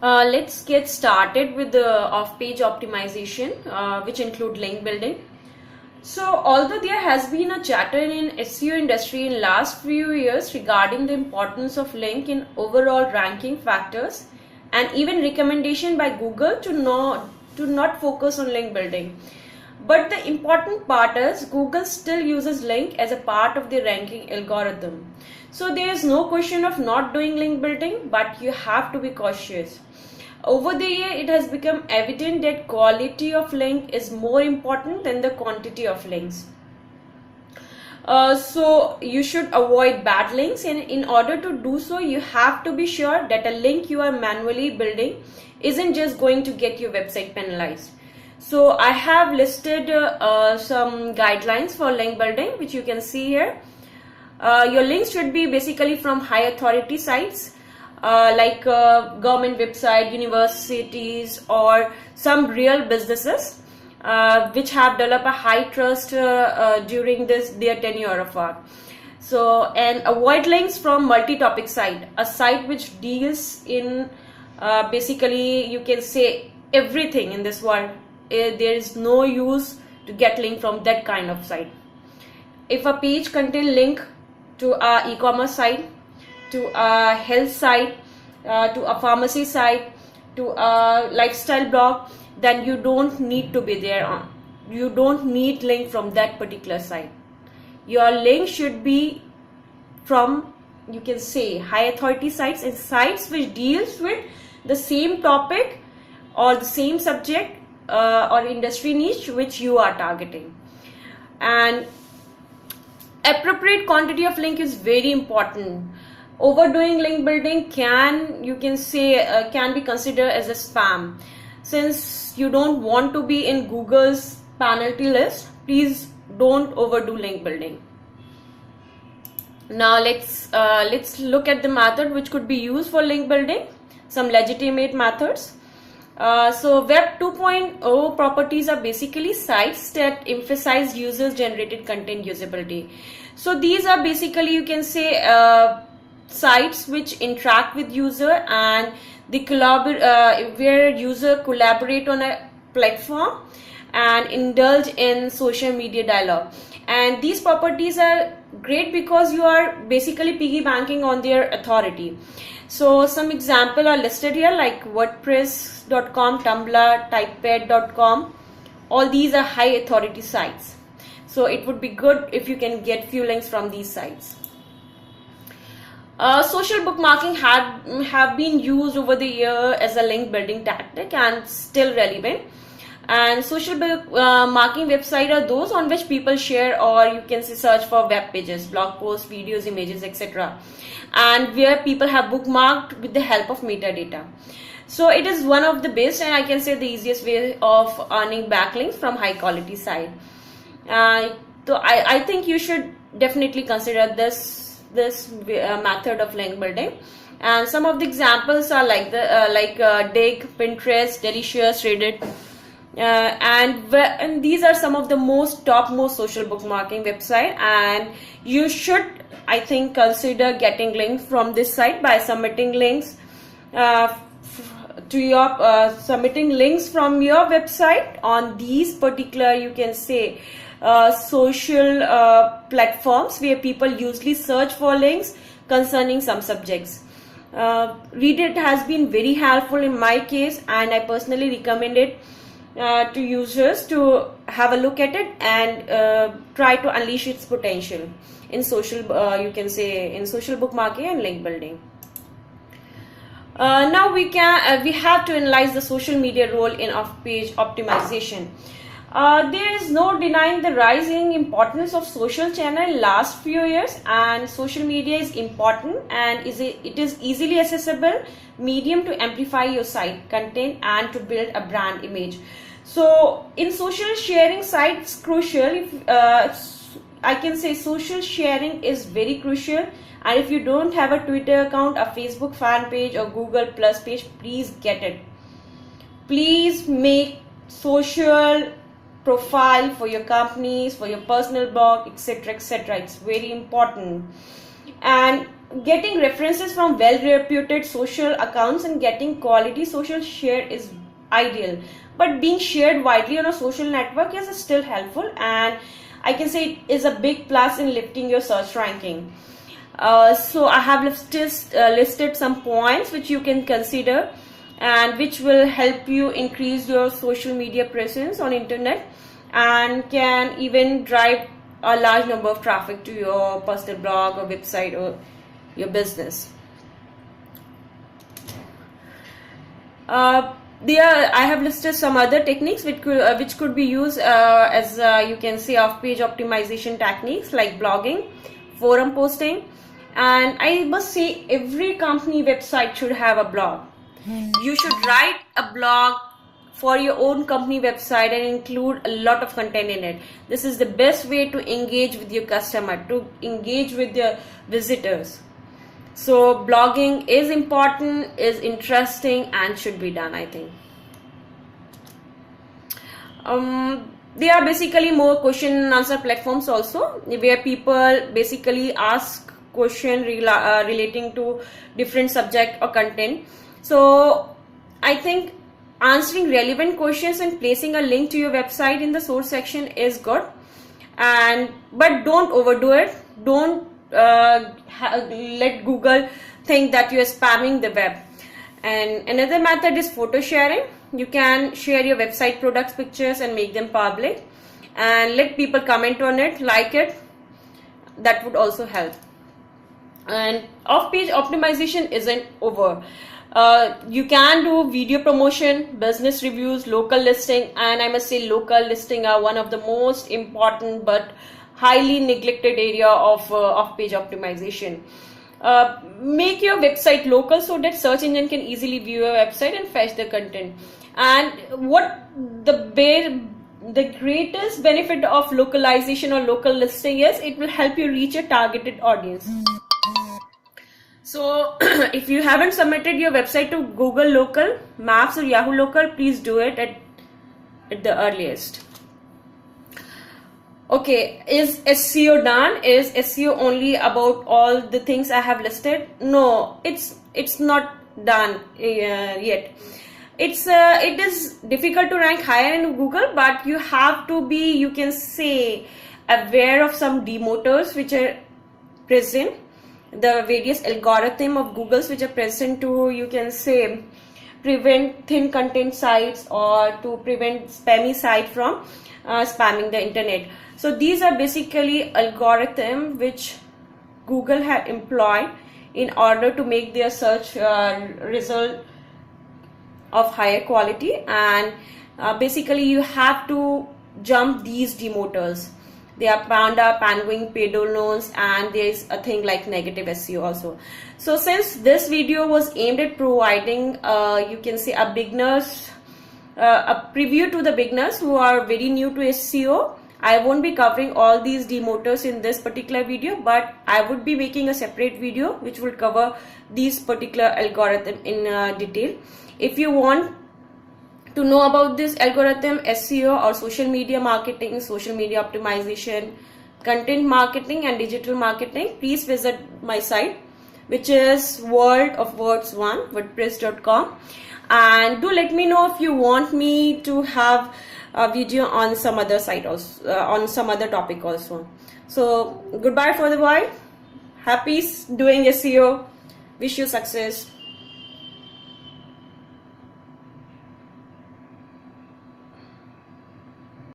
Let's get started with the off-page optimization, which include link building. So, although there has been a chatter in SEO industry in last few years regarding the importance of link in overall ranking factors, and even recommendation by Google to not focus on link building. But the important part is Google still uses link as a part of the ranking algorithm. So there is no question of not doing link building, but you have to be cautious. Over the year, it has become evident that quality of link is more important than the quantity of links. So you should avoid bad links, and in order to do so, you have to be sure that a link you are manually building isn't just going to get your website penalized. So I have listed some guidelines for link building, which you can see here. Your links should be basically from high authority sites like government website, universities, or some real businesses which have developed a high trust during their tenure of work. So, and avoid links from multi-topic site, a site which deals in basically, you can say, everything in this world. There is no use to get link from that kind of site. If a page contains link to a e-commerce site, to a health site, to a pharmacy site, to a lifestyle blog, then you don't need to be there on. You don't need link from that particular site. Your link should be from, you can say, high authority sites and sites which deals with the same topic or the same subject or industry niche which you are targeting. And appropriate quantity of link is very important. Overdoing link building can be considered as a spam. Since you don't want to be in Google's penalty list, please don't overdo link building. Now let's look at the method which could be used for link building. Some legitimate methods. So Web 2.0 properties are basically sites that emphasize user-generated content usability. So these are basically, you can say, sites which interact with user and they where user collaborate on a platform and indulge in social media dialogue. And these properties are great because you are basically piggybanking on their authority. So some examples are listed here, like WordPress.com, Tumblr, Typepad.com. All these are high authority sites. So it would be good if you can get few links from these sites. Social bookmarking have been used over the year as a link building tactic and still relevant. And social bookmarking websites are those on which people share, or you can say search for web pages, blog posts, videos, images, etc. And where people have bookmarked with the help of metadata. So it is one of the best and I can say the easiest way of earning backlinks from high quality site. So I think you should definitely consider this method of link building. And some of the examples are like Digg, Pinterest, Delicious, Reddit. And these are some of the topmost social bookmarking website, and you should, I think, consider getting links from this site by submitting links submitting links from your website on these particular, you can say, social platforms where people usually search for links concerning some subjects. Reddit has been very helpful in my case, and I personally recommend it to users to have a look at it and try to unleash its potential in social, you can say, in social bookmarking and link building. Now we have to analyze the social media role in off-page optimization. There is no denying the rising importance of social channel in last few years, and social media is important and it is easily accessible medium to amplify your site content and to build a brand image. So in social sharing sites, crucial. I can say social sharing is very crucial, and if you don't have a Twitter account, a Facebook fan page, or Google Plus page, please get it. Please make social profile for your companies, for your personal blog, etc., etc. It's very important. And getting references from well-reputed social accounts and getting quality social share is ideal, but being shared widely on a social network is still helpful, and I can say it is a big plus in lifting your search ranking. So I have listed some points which you can consider and which will help you increase your social media presence on internet and can even drive a large number of traffic to your personal blog or website or your business. I have listed some other techniques which could be used as you can say off-page optimization techniques like blogging, forum posting, and I must say every company website should have a blog. You should write a blog for your own company website and include a lot of content in it. This is the best way to engage with your customer, to engage with your visitors. So blogging is important, is interesting, and should be done, I think. There are basically more question and answer platforms also, where people basically ask question relating to different subject or content. So I think answering relevant questions and placing a link to your website in the source section is good, but don't overdo it. Don't let Google think that you are spamming the web. And another method is photo sharing. You can share your website products pictures and make them public and let people comment on it, like it. That would also help. And off-page optimization isn't over. You can do video promotion, business reviews, local listing, and I must say local listing are one of the most important but highly neglected area of off-page optimization. Make your website local so that search engine can easily view your website and fetch the content. And what the greatest benefit of localization or local listing is, it will help you reach a targeted audience. So if you haven't submitted your website to Google Local Maps or Yahoo Local, please do it at the earliest. Okay, is SEO done? Is SEO only about all the things I have listed? No, it's not done yet. It is difficult to rank higher in Google, but you have to be, you can say, aware of some demoters which are present, the various algorithm of Google's which are present to, you can say, prevent thin content sites or to prevent spammy site from spamming the internet. So these are basically algorithm which Google had employed in order to make their search result of higher quality, and basically you have to jump these demoters. There are Panda, Penguin, Pedalnos, and there is a thing like negative SEO also. So since this video was aimed at providing you can say a preview to the beginners who are very new to SEO, I won't be covering all these demoters in this particular video, but I would be making a separate video which will cover these particular algorithm in detail. If you want to know about this algorithm, SEO or social media marketing, social media optimization, content marketing and digital marketing, please visit my site, which is worldofwords1 wordpress.com, and do let me know if you want me to have a video on some other site also, on some other topic also. So goodbye for the while. Happy doing SEO. Wish you success.